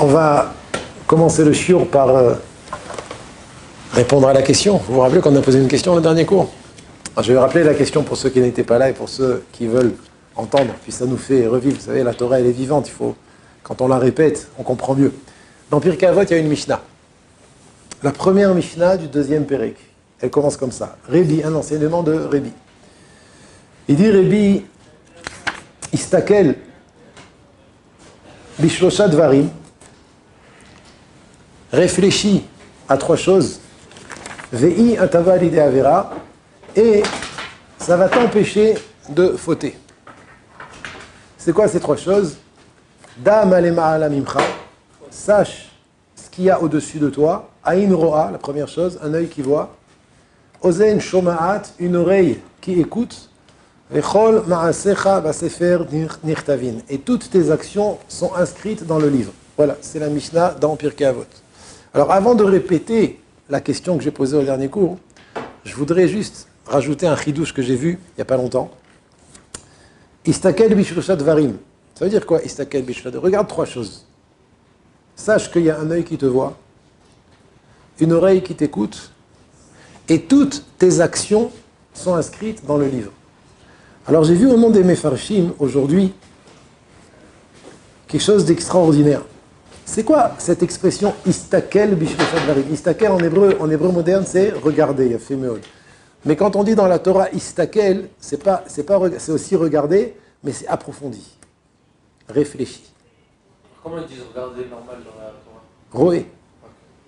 On va commencer le shiur par répondre à la question. Vous vous rappelez qu'on a posé une question le dernier cours? Alors, je vais rappeler la question pour ceux qui n'étaient pas là et pour ceux qui veulent entendre, puis ça nous fait revivre. Vous savez, la Torah, elle est vivante. Quand on la répète, on comprend mieux. Dans Pirkei Avot, il y a une Mishnah. La première Mishnah du deuxième Pérek. Elle commence comme ça. Rébi, un enseignement de Rébi. Il dit Rébi, Istakel, Bishlosha Dvarim, réfléchis à trois choses, Vei atava l'ide avera, et ça va t'empêcher de fauter. C'est quoi ces trois choses? Dam alema ala mimcha, sache ce qu'il y a au-dessus de toi. Aïn ro'a, la première chose, un œil qui voit. Ozen shoma'at, une oreille qui écoute. Vechol ma'asecha basefer nichtavin. Et toutes tes actions sont inscrites dans le livre. Voilà, c'est la Mishnah dans Pirkei Avot. Alors, avant de répéter la question que j'ai posée au dernier cours, je voudrais juste rajouter un chidouche que j'ai vu il n'y a pas longtemps. Istakel bishlosha dvarim. Ça veut dire quoi, Istakel bishlosha dvarim? Regarde trois choses. Sache qu'il y a un œil qui te voit, une oreille qui t'écoute, et toutes tes actions sont inscrites dans le livre. Alors j'ai vu au nom des Mefarshim, aujourd'hui, quelque chose d'extraordinaire. C'est quoi cette expression « istakel bishlosha dvarim » ? Istakel en hébreu moderne, c'est « regarder », il y a fait meod. Mais quand on dit dans la Torah « istakel », c'est aussi « regarder », mais c'est approfondi, réfléchi. Comment ils disent « regarder » normal dans la Torah ? Roé.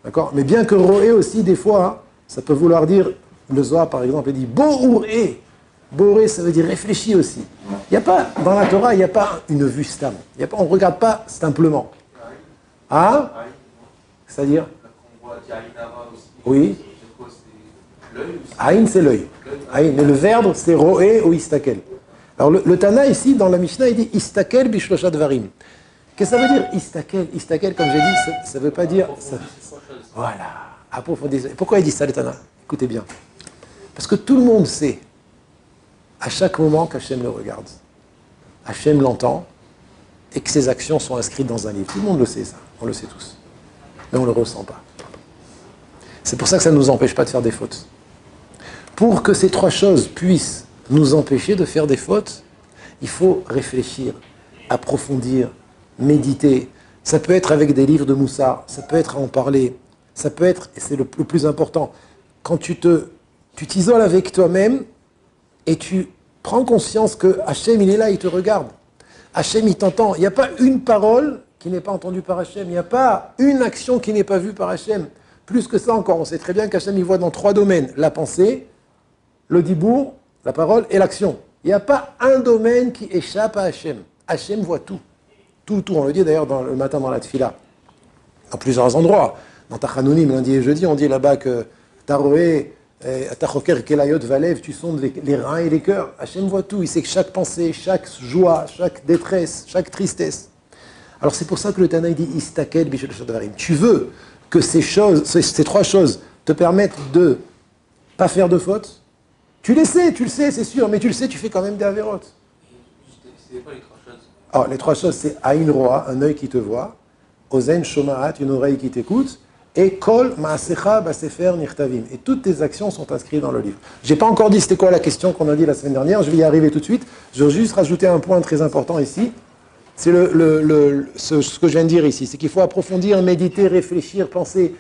D'accord ? Mais bien que roé aussi, des fois, hein, ça peut vouloir dire, le Zohar par exemple, il dit bouré. Bouré, ça veut dire réfléchi aussi. Il n'y a pas, dans la Torah, il n'y a pas une vue stam. On ne regarde pas simplement. Hein ? C'est-à-dire ? On voit Aïnara aussi. Oui. C'est quoi, c'est l'œil ou c'est... Aïn, c'est l'œil. Aïn, mais le verbe, c'est roé ou istakel. Alors le Tana ici, dans la Mishnah, il dit istakel bishlosha dvarim. Qu'est-ce que ça veut dire istakel? Istakel, comme j'ai dit, ça ne veut pas dire... Ça... Voilà. Approfondissez. Pourquoi il dit ça, le Tana? Écoutez bien. Parce que tout le monde sait, à chaque moment, qu'Hachem le regarde. Hachem l'entend, et que ses actions sont inscrites dans un livre. Tout le monde le sait, ça. On le sait tous. Mais on ne le ressent pas. C'est pour ça que ça ne nous empêche pas de faire des fautes. Pour que ces trois choses puissent nous empêcher de faire des fautes, il faut réfléchir, approfondir, méditer. Ça peut être avec des livres de Moussa, ça peut être à en parler, ça peut être, et c'est le plus important, quand tu t'isoles avec toi-même et tu prends conscience que Hachem, il est là, il te regarde. Hachem, il t'entend. Il n'y a pas une parole qui n'est pas entendue par Hachem. Il n'y a pas une action qui n'est pas vue par Hachem. Plus que ça encore, on sait très bien qu'Hachem, il voit dans trois domaines. La pensée, le dibour, la parole et l'action. Il n'y a pas un domaine qui échappe à Hachem. Hachem voit tout. Tout. On le dit d'ailleurs le matin dans la tfila. Dans plusieurs endroits. Dans Tachanounim, lundi et jeudi, on dit là-bas que Taroé, Tachoker Kelayot Valev, tu sondes les reins et les cœurs. Hachem voit tout. Il sait que chaque pensée, chaque joie, chaque détresse, chaque tristesse. Alors c'est pour ça que le Tana dit Istakel bishlosha dvarim. Tu veux que ces trois choses te permettent de ne pas faire de fautes. Tu le sais, c'est sûr, mais tu le sais, tu fais quand même des avérotes. C'est quoi les trois choses? Alors, les trois choses, c'est Aïn Roa, un œil qui te voit, Ozen Shoma'at, une oreille qui t'écoute, et Kol Ma'asecha Basefer Nichtavim. Et toutes tes actions sont inscrites dans le livre. Je n'ai pas encore dit c'était quoi la question qu'on a dit la semaine dernière, je vais y arriver tout de suite. Je veux juste rajouter un point très important ici. C'est ce que je viens de dire ici, c'est qu'il faut approfondir, méditer, réfléchir, penser.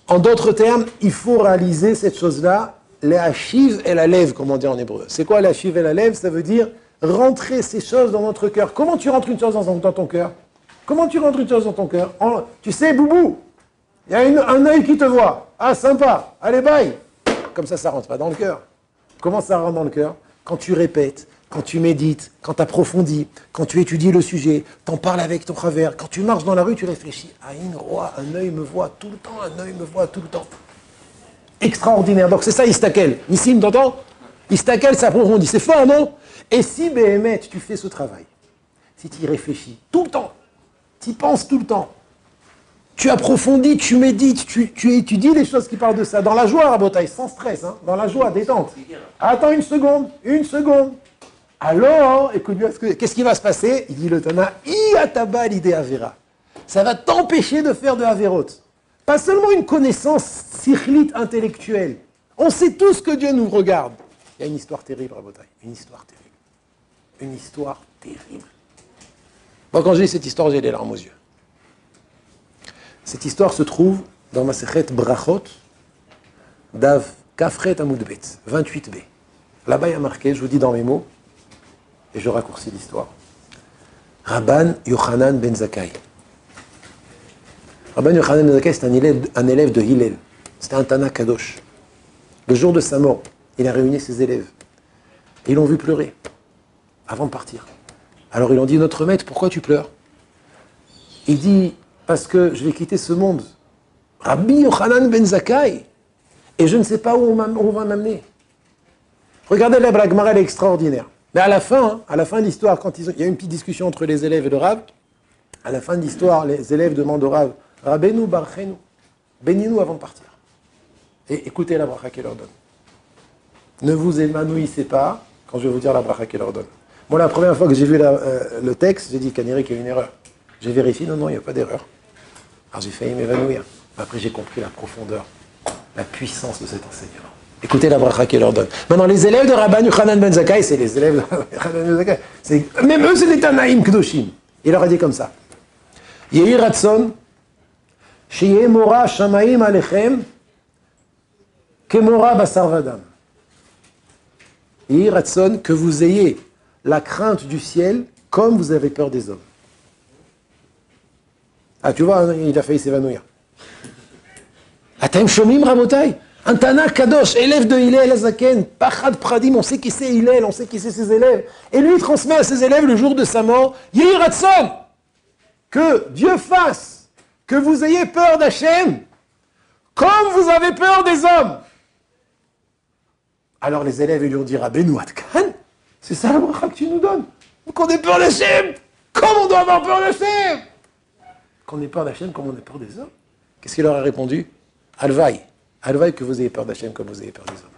En d'autres termes, il faut réaliser cette chose-là, les hachiv et la lève, comme on dit en hébreu. C'est quoi les hachiv et la lève? Ça veut dire rentrer ces choses dans notre cœur. Comment tu rentres une chose dans ton cœur? Comment tu rentres une chose dans ton cœur? Tu sais, Boubou, il y a un œil qui te voit. Ah, sympa, allez, bye. Comme ça ne rentre pas dans le cœur. Comment ça rentre dans le cœur? Quand tu répètes, quand tu médites, quand tu approfondis, quand tu étudies le sujet, t'en parles avec ton travers, quand tu marches dans la rue, tu réfléchis. Ah, un œil me voit tout le temps, un œil me voit tout le temps. Extraordinaire. Donc c'est ça, Istakel. Nissim, t'entends? Istakel, ça approfondit. C'est fort, non? Et si, Béhémet, tu fais ce travail, si tu y réfléchis tout le temps, tu y penses tout le temps, tu approfondis, tu médites, tu étudies les choses qui parlent de ça, dans la joie, Rabotaï, sans stress, hein, dans la joie, détente. Attends une seconde. Alors, écoute bien, qu'est-ce qui va se passer? Il dit le Tana, Iataba l'idée avera. Ça va t'empêcher de faire de Averot. Pas seulement une connaissance sichlite intellectuelle. On sait tous que Dieu nous regarde. Il y a une histoire terrible, Rabotai. Une histoire terrible. Une histoire terrible. Bon, quand j'ai lu cette histoire, j'ai les larmes aux yeux. Cette histoire se trouve dans ma Masechet Brachot, Dav Kafret Amoudbet, 28b. Là-bas, il y a marqué, je vous dis dans mes mots, et je raccourcis l'histoire. Rabban Yochanan ben Zakkai. Rabban Yochanan ben Zakkai, c'est un élève de Hillel. C'était un Tana Kadosh. Le jour de sa mort, il a réuni ses élèves. Et ils l'ont vu pleurer, avant de partir. Alors ils l'ont dit, notre maître, pourquoi tu pleures? Il dit, parce que je vais quitter ce monde. Rabbi Yochanan ben Zakkai. Et je ne sais pas où on va m'amener. Regardez la Gemara, elle est extraordinaire. Mais à la fin de l'histoire, quand il y a eu une petite discussion entre les élèves et le Rav, à la fin de l'histoire, les élèves demandent au Rav, Rabbeinu barchenu, bénis-nous avant de partir. Et écoutez la bracha qu'elle leur donne. Ne vous évanouissez pas quand je vais vous dire la bracha qu'elle leur donne. Moi, la première fois que j'ai vu le texte, j'ai dit qu'il y a une erreur. J'ai vérifié, non, il n'y a pas d'erreur. Alors j'ai failli m'évanouir. Après, j'ai compris la profondeur, la puissance de cet enseignement. Écoutez la bracha qu'elle leur donne. Maintenant, les élèves de Rabban Yochanan ben Zakkai, c'est les élèves de Rabban ben Zakkai. Même eux, c'est des Tanaïm Kedoshim. Il leur a dit comme ça. Yehi Ratson, Sheye Mora Shamaim Alechem, Kemora Basar Vadam. Yehi Ratson, que vous ayez la crainte du ciel comme vous avez peur des hommes. Ah, tu vois, il a failli s'évanouir. Atem Shomim Rabotai. Un Tana Kadosh, élève de Hillel Azaken, Pachad Pradim, on sait qui c'est Hillel, on sait qui c'est ses élèves. Et lui, il transmet à ses élèves le jour de sa mort, Yehi Ratson, que Dieu fasse que vous ayez peur d'Hachem, comme vous avez peur des hommes. Alors les élèves lui ont dit, Rabbeinu Adkan, c'est ça la bracha que tu nous donnes. Qu'on ait peur d'Hachem, comme on doit avoir peur d'Hachem. Qu'on ait peur d'Hachem, comme on a peur des hommes. Qu'est-ce qu'il leur a répondu? Alvaï. Alvaï que vous ayez peur d'Hachem comme vous avez peur des hommes.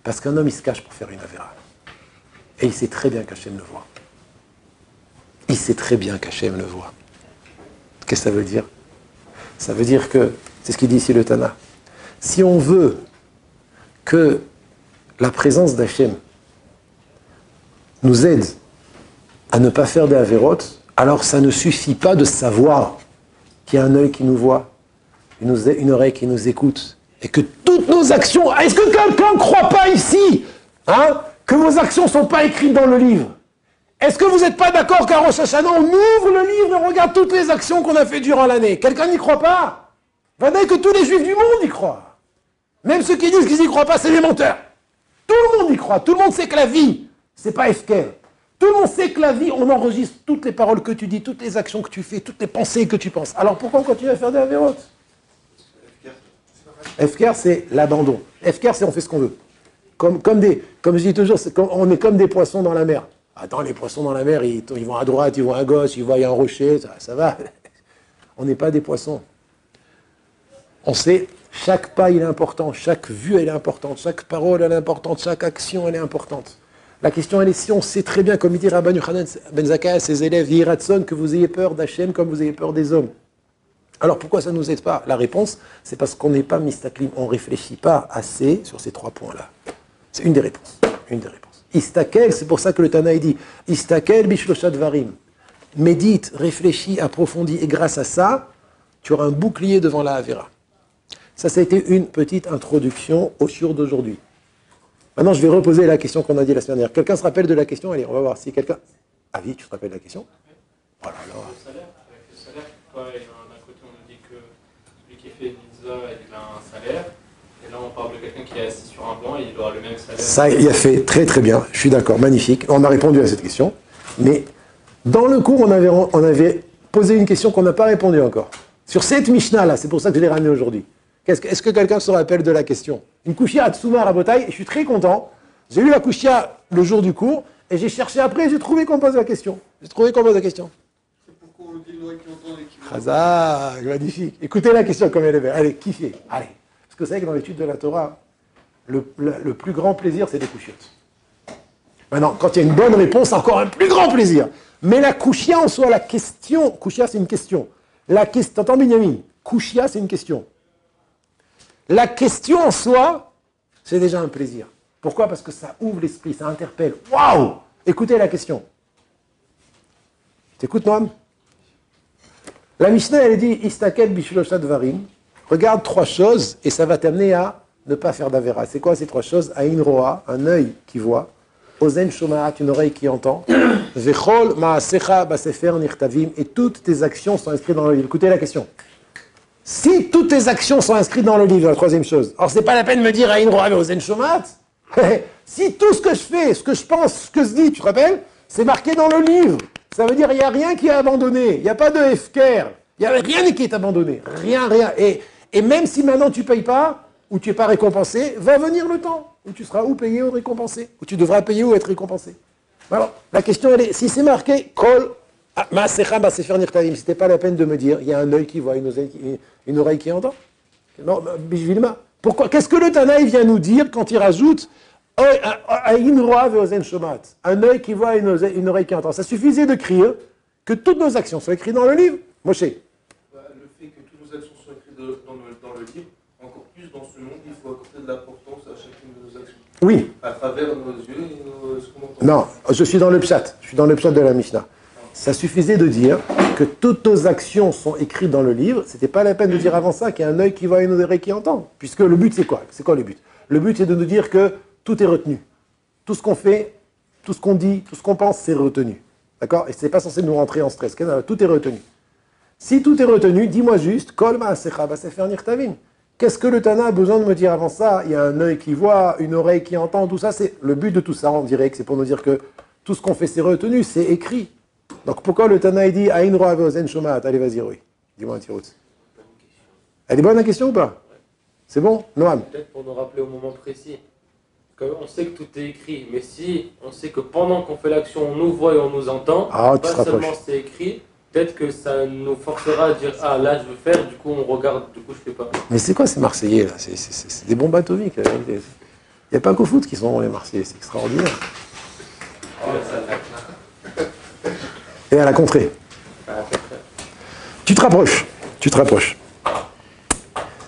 Parce qu'un homme, il se cache pour faire une avéra. Et il sait très bien qu'Hachem le voit. Il sait très bien qu'Hachem le voit. Qu'est-ce que ça veut dire? Ça veut dire que, c'est ce qu'il dit ici le Tana, si on veut que la présence d'Hachem nous aide à ne pas faire des avérotes, alors ça ne suffit pas de savoir qu'il y a un œil qui nous voit, une oreille qui nous écoute, et que toutes nos actions... Est-ce que quelqu'un ne croit pas ici que vos actions ne sont pas écrites dans le livre? Est-ce que vous n'êtes pas d'accord qu'à Rosh Hashanah, on ouvre le livre et on regarde toutes les actions qu'on a faites durant l'année? Quelqu'un n'y croit pas? Va dire que tous les juifs du monde y croient. Même ceux qui disent qu'ils n'y croient pas, c'est des menteurs. Tout le monde y croit. Tout le monde sait que la vie, c'est pas Efker. Tout le monde sait que la vie, on enregistre toutes les paroles que tu dis, toutes les actions que tu fais, toutes les pensées que tu penses. Alors pourquoi on continue à faire des avérotes? Efker, c'est l'abandon. Efker, c'est on fait ce qu'on veut. Comme je dis toujours, on est comme des poissons dans la mer. Attends, les poissons dans la mer, ils vont à droite, ils vont à gauche, ils voient un rocher, ça va. On n'est pas des poissons. On sait, chaque pas, il est important, chaque vue, elle est importante, chaque parole, elle est importante, chaque action, elle est importante. La question, elle est si on sait très bien, comme il dit Rabban Yochanan ben Zakkai à ses élèves, Yehi Ratson, que vous ayez peur d'Hachem comme vous avez peur des hommes. Alors pourquoi ça ne nous aide pas? La réponse, c'est parce qu'on n'est pas mistaklim, on ne réfléchit pas assez sur ces trois points-là. C'est une des réponses. Une des réponses. Istakel, c'est pour ça que le Tana dit Istakel bishloshat varim. Médite, réfléchis, approfondis, et grâce à ça, tu auras un bouclier devant la Havera. Ça a été une petite introduction au shiur d'aujourd'hui. Maintenant, je vais reposer la question qu'on a dit la semaine dernière. Quelqu'un se rappelle de la question? Allez, on va voir si quelqu'un... Ah oui, tu te rappelles de la question? Oh là là. Avec le salaire, pourquoi d'un côté on nous dit que celui qui fait une mitzvah, il a un salaire, et là on parle de quelqu'un qui est assis sur un banc et il aura le même salaire. Ça, il a fait très très bien, je suis d'accord, magnifique. On a répondu à cette question, mais dans le cours, on avait posé une question qu'on n'a pas répondu encore. Sur cette Mishnah-là, c'est pour ça que je l'ai ramenée aujourd'hui. Est-ce que quelqu'un se rappelle de la question? Une Kushia à Tsuma Rabotai, et je suis très content. J'ai lu la Kushia le jour du cours, et j'ai cherché après, et j'ai trouvé qu'on pose la question. C'est pourquoi on dit le qui entend et qui... Chazak, magnifique. Écoutez la question comme elle est belle. Allez, kiffez. Allez. Parce que vous savez que dans l'étude de la Torah, le plus grand plaisir, c'est des couchiottes. Maintenant, quand il y a une bonne réponse, c'est encore un plus grand plaisir. Mais la Kushia en soi, la question, Kushia c'est une question. La question, t'entends Benjamin? Kushia, c'est une question. La question en soi, c'est déjà un plaisir. Pourquoi? Parce que ça ouvre l'esprit, ça interpelle. Waouh! Écoutez la question. T'écoutes, Noam? La Mishnah, elle dit Istakel bishlosha dvarim. Regarde 3 choses et ça va t'amener à ne pas faire d'avera. C'est quoi ces 3 choses? Aïn roa, un œil qui voit. Ozen shomaat, une oreille qui entend. Vechol ma'asecha basefer nirtavim. Et toutes tes actions sont inscrites dans le livre. Écoutez la question. Si toutes tes actions sont inscrites dans le livre, la 3e chose. Alors c'est pas la peine de me dire Aïn roa ozen shomaat. Si tout ce que je fais, ce que je pense, ce que je dis, tu te rappelles, c'est marqué dans le livre. Ça veut dire qu'il n'y a rien qui est abandonné. Il n'y a pas de FKR. Il n'y a rien qui est abandonné. Rien. Et même si maintenant tu ne payes pas, ou tu n'es pas récompensé, va venir le temps où tu seras ou payé ou récompensé. Où tu devras payer ou être récompensé. Alors, la question elle est, si c'est marqué, Kol, Ma'asecha Basefer Nirtavim, c'était pas la peine de me dire, il y a un œil qui voit, une oreille qui entend. Non, Bishvilma. Pourquoi? Qu'est-ce que le Tanaï vient nous dire quand il rajoute un œil qui voit, une oreille qui entend? Ça suffisait de crier que toutes nos actions soient écrites dans le livre. Moshe. Le fait que toutes nos actions soient écrites dans le livre, encore plus dans ce monde, il faut accorder de l'importance à chacune de nos actions. Oui. À travers nos yeux et ce qu'on entend. Non, je suis dans le pshat. Je suis dans le pshat de la Mishnah. Ça suffisait de dire que toutes nos actions sont écrites dans le livre. C'était pas la peine de dire avant ça qu'il y a un œil qui voit et une oreille qui entend. Puisque le but, c'est quoi? C'est quoi le but? Le but, c'est de nous dire que tout est retenu. Tout ce qu'on fait, tout ce qu'on dit, tout ce qu'on pense, c'est retenu. D'accord? Et c'est pas censé nous rentrer en stress. Tout est retenu. Si tout est retenu, dis-moi juste, Kol ma'asecha basefer nirtavim. Qu'est-ce que le Tana a besoin de me dire avant ça? Il y a un œil qui voit, une oreille qui entend, tout ça, c'est le but de tout ça. On dirait que c'est pour nous dire que tout ce qu'on fait, c'est retenu, c'est écrit. Donc pourquoi le Tana il dit Aïn roa ve'ozen shomaat? Allez, vas-y, oui. Dis-moi un petit route. Elle est bonne la question ou pas? C'est bon, Noam? Peut-être pour nous rappeler au moment précis. On sait que tout est écrit, mais si on sait que pendant qu'on fait l'action, on nous voit et on nous entend, pas seulement c'est écrit, peut-être que ça nous forcera à dire ah là je veux faire, du coup on regarde, du coup je fais pas. Mais c'est quoi ces Marseillais là? C'est des bombes atomiques. Il n'y a pas qu'au foot qui sont bons les Marseillais, c'est extraordinaire. Et à la contrée. Tu te rapproches.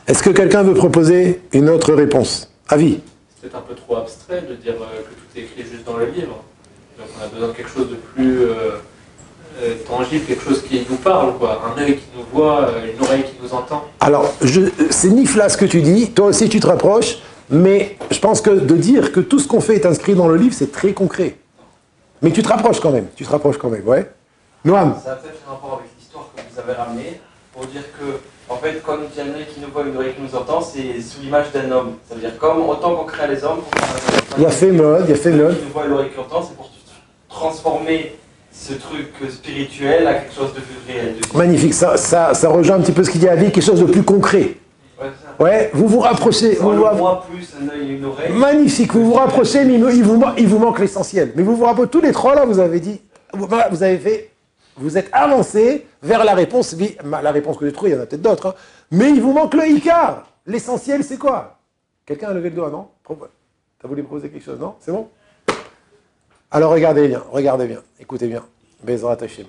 Est-ce que quelqu'un veut proposer une autre réponse? Avis? C'est peut-être un peu trop abstrait de dire que tout est écrit juste dans le livre. Donc on a besoin de quelque chose de plus tangible, quelque chose qui nous parle, quoi. Un œil qui nous voit, une oreille qui nous entend. Alors, c'est nifla ce que tu dis, toi aussi tu te rapproches, mais je pense que de dire que tout ce qu'on fait est inscrit dans le livre, c'est très concret. Mais tu te rapproches quand même, ouais. Noam? Ça a peut-être un rapport avec l'histoire que vous avez ramenée, pour dire que, en fait, quand il y a un œil qui nous voit, une oreille qui nous entend, c'est sous l'image d'un homme. Ça veut dire comme autant qu'on crée les hommes, Il y a fait mode. Qui nous voit, l'oreille qui entend, c'est pour transformer ce truc spirituel à quelque chose de plus réel. Magnifique, ça rejoint un petit peu ce qu'il dit à vie, quelque chose de plus concret. Ouais, vous vous rapprochez. Moi plus un œil et une oreille. Magnifique, vous vous rapprochez, mais il vous manque l'essentiel. Mais vous vous rapprochez, tous les 3 là, vous avez dit, vous avez fait, vous êtes avancé vers la réponse que j'ai trouvée, il y en a peut-être d'autres, hein. Mais il vous manque le Icar. L'essentiel, c'est quoi? Quelqu'un a levé le doigt, non? T'as voulu proposer quelque chose, non? C'est bon? Alors regardez bien, écoutez bien. Bezrat Hashem.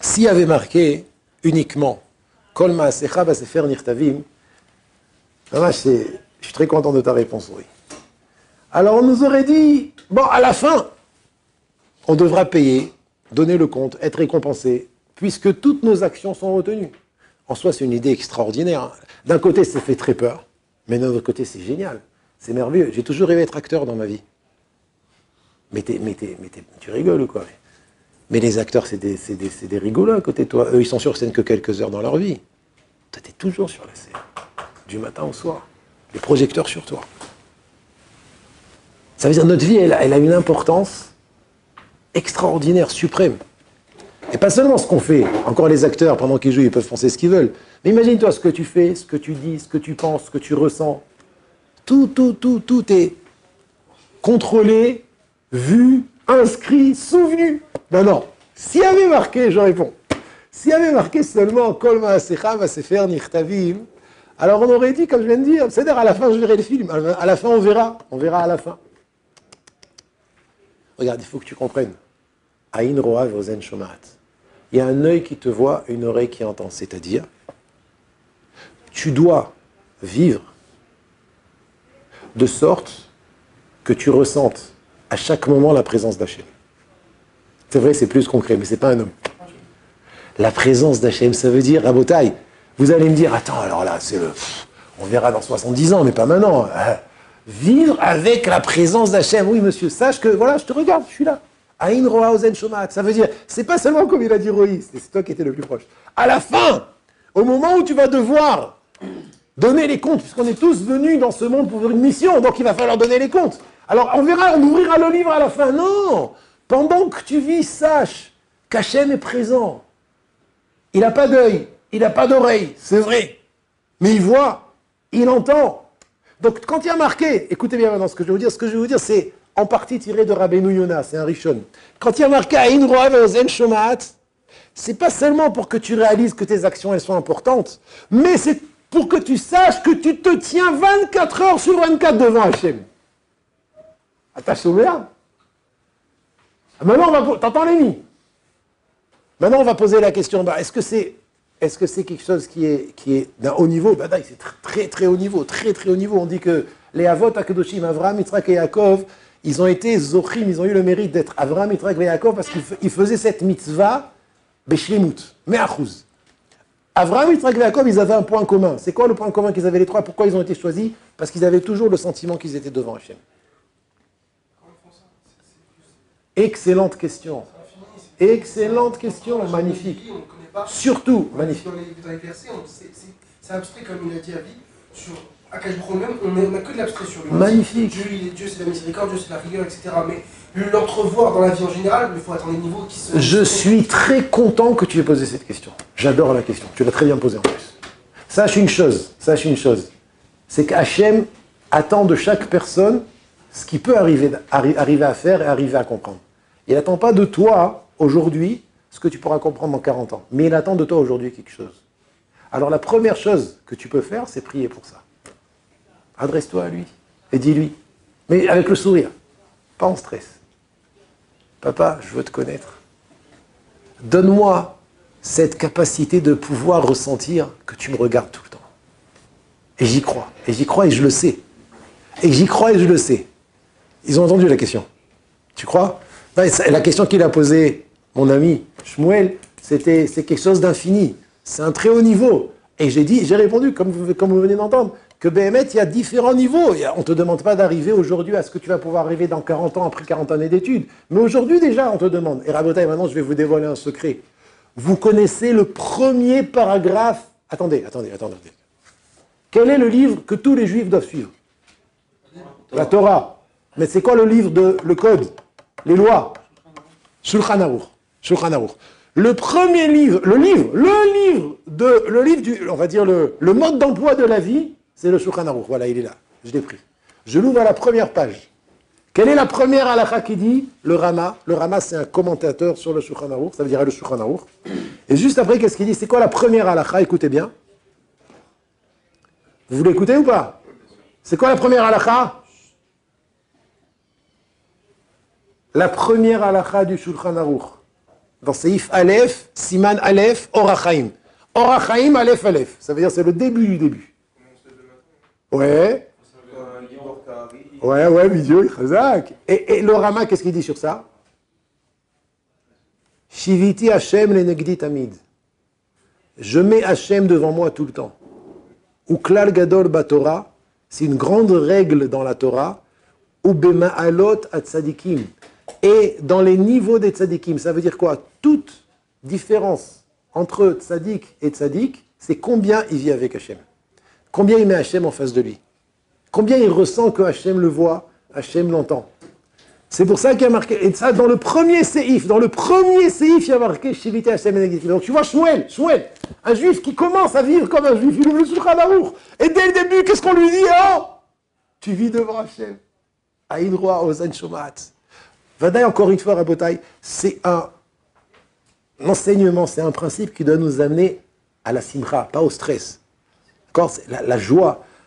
S'il y avait marqué uniquement Kol ma'asecha basefer nirtavim, je suis très content de ta réponse, oui. Alors on nous aurait dit, bon, à la fin, on devra payer, donner le compte, être récompensé, puisque toutes nos actions sont retenues. En soi, c'est une idée extraordinaire, hein. D'un côté, ça fait très peur, mais d'un autre côté, c'est génial. C'est merveilleux. J'ai toujours rêvé d'être acteur dans ma vie. Mais tu rigoles ou quoi? Mais les acteurs, c'est des rigolos à côté de toi. Eux, ils sont sur scène que quelques heures dans leur vie. Toi, t'es toujours sur la scène. Du matin au soir. Les projecteurs sur toi. Ça veut dire que notre vie, elle a une importance extraordinaire, suprême. Et pas seulement ce qu'on fait. Encore les acteurs, pendant qu'ils jouent, ils peuvent penser ce qu'ils veulent. Mais imagine-toi ce que tu fais, ce que tu dis, ce que tu penses, ce que tu ressens. Tout est contrôlé, vu, inscrit, souvenu. Non. S'il y avait marqué, je réponds, s'il y avait marqué seulement Kol ma'asecha basefer nirtavim, alors on aurait dit, comme je viens de dire, c'est-à-dire à la fin je verrai le film, à la fin on verra à la fin. Regarde, il faut que tu comprennes. Aïn roa ve'ozen shomaat. il y a un œil qui te voit et une oreille qui entend. C'est-à-dire, tu dois vivre de sorte que tu ressentes à chaque moment la présence d'Hachem. C'est vrai, c'est plus concret, mais ce n'est pas un homme. La présence d'Hachem, ça veut dire, Rabotai, vous allez me dire, attends, alors là, on verra dans 70 ans, mais pas maintenant. Vivre avec la présence d'Hachem. Oui, monsieur, sache que, voilà, je te regarde, je suis là. Aïn roa ozen shomat. Ça veut dire, c'est pas seulement comme il a dit Roï, c'est toi qui étais le plus proche. À la fin, au moment où tu vas devoir donner les comptes, puisqu'on est tous venus dans ce monde pour une mission, donc il va falloir donner les comptes. Alors, on verra, on ouvrira le livre à la fin. Non! Pendant que tu vis, sache qu'Hachem est présent. Il n'a pas d'œil, il n'a pas d'oreille, c'est vrai. Mais il voit, il entend. Donc, quand il y a marqué, écoutez bien maintenant ce que je vais vous dire, c'est en partie tiré de Rabbeinu Yonah, c'est un Rishon. Quand il y a marqué Aïn roa ve'ozen shomat, c'est pas seulement pour que tu réalises que tes actions, elles sont importantes, mais c'est pour que tu saches que tu te tiens 24 heures sur 24 devant Hachem. Attache bien. Maintenant, t'entends Lémi? Maintenant, on va poser la question, est-ce que c'est quelque chose qui est d'un haut niveau? C'est très, très haut niveau, très, très haut niveau. On dit que les Avot HaKadoshim, Avraham, Yitzhak et Yaakov, ils ont été Zochim, ils ont eu le mérite d'être Avraham, Yitzhak et Yaakov parce qu'ils faisaient cette mitzvah, Beshlimut, Me'achuz. Avraham, Yitzhak et Yaakov, ils avaient un point commun. C'est quoi le point commun qu'ils avaient les trois? Pourquoi ils ont été choisis? Parce qu'ils avaient toujours le sentiment qu'ils étaient devant Hachem. Excellente question. Excellente question, magnifique. Surtout, magnifique. Dans les versets, c'est abstrait comme il a dit à vie. Sur Akash Bromem, on n'a que de l'abstrait sur lui. Magnifique. Dieu c'est la miséricorde, Dieu c'est la rigueur, etc. Mais l'entrevoir dans la vie en général, il faut atteindre des niveaux qui sont... Je suis très content que tu aies posé cette question. J'adore la question. Tu l'as très bien posée en plus. Sache une chose. C'est qu'Hachem attend de chaque personne ce qu'il peut arriver à faire et arriver à comprendre. Il n'attend pas de toi, aujourd'hui, ce que tu pourras comprendre dans 40 ans. Mais il attend de toi aujourd'hui quelque chose. Alors la première chose que tu peux faire, c'est prier pour ça. Adresse-toi à lui et dis-lui, mais avec le sourire, pas en stress. Papa, je veux te connaître. Donne-moi cette capacité de pouvoir ressentir que tu me regardes tout le temps. Et j'y crois et je le sais. Et j'y crois et je le sais. Ils ont entendu la question. Tu crois? La question qu'il a posée, mon ami Shmuel, c'est quelque chose d'infini. C'est un très haut niveau. Et j'ai répondu, comme vous venez d'entendre, que Béhémet, il y a différents niveaux. On ne te demande pas d'arriver aujourd'hui à ce que tu vas pouvoir arriver dans 40 ans, après 40 années d'études. Mais aujourd'hui, déjà, on te demande. Et Rabotai, maintenant, je vais vous dévoiler un secret. Vous connaissez le premier paragraphe. Attendez. Quel est le livre que tous les Juifs doivent suivre? La Torah. Mais c'est quoi le livre le code? Les lois. Shulchan Aruch. Le premier livre, le livre on va dire le mode d'emploi de la vie, c'est le Shulchan Aruch. Voilà, il est là. Je l'ai pris. Je l'ouvre à la première page. Quelle est la première halakha qui dit? Le Rama. Le Rama, c'est un commentateur sur le Shulchan Aruch. Ça veut dire le Shulchan Aruch. Et juste après, qu'est-ce qu'il dit? C'est quoi la première halakha? Écoutez bien. Vous voulez écouter ou pas? C'est quoi la première halakha? La première halakha du Shulchan Aruch, dans Seif Aleph, Siman Aleph, Orachaim. Orachaim, Aleph, Aleph. Ça veut dire c'est le début du début. Ouais. Ouais, Midiou, Chazak. Et le Rama, qu'est-ce qu'il dit sur ça? Shiviti Hashem le negdi tamid. Je mets Hashem devant moi tout le temps. Ou klal gadol batorah, c'est une grande règle dans la Torah. Ou bema'alot atzadikim. Et dans les niveaux des tzadikim, ça veut dire quoi? Toute différence entre tzadik et tzadik, c'est combien il vit avec Hachem. Combien il met Hachem en face de lui. Combien il ressent que Hachem le voit, Hachem l'entend. C'est pour ça qu'il y a marqué, et ça dans le premier séif, il y a marqué Shiviti Hachem Enegditim. Donc tu vois Shmuel, un juif qui commence à vivre comme un juif, il ouvre le Shulchan Aruch. Et dès le début, qu'est-ce qu'on lui dit? Oh, tu vis devant Hachem. Aïn roa ozen shomat. Vadaï, encore une fois, Rabotai, c'est un enseignement, c'est un principe qui doit nous amener à la simcha, pas au stress. D'accord?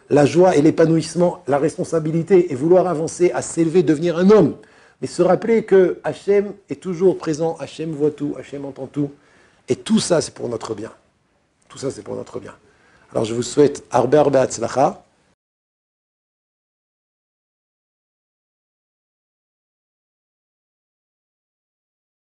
La joie et l'épanouissement, la responsabilité et vouloir avancer, à s'élever, devenir un homme. Mais se rappeler que Hachem est toujours présent, Hachem voit tout, Hachem entend tout. Et tout ça, c'est pour notre bien. Tout ça, c'est pour notre bien. Alors, je vous souhaite arbe arbe atzlacha.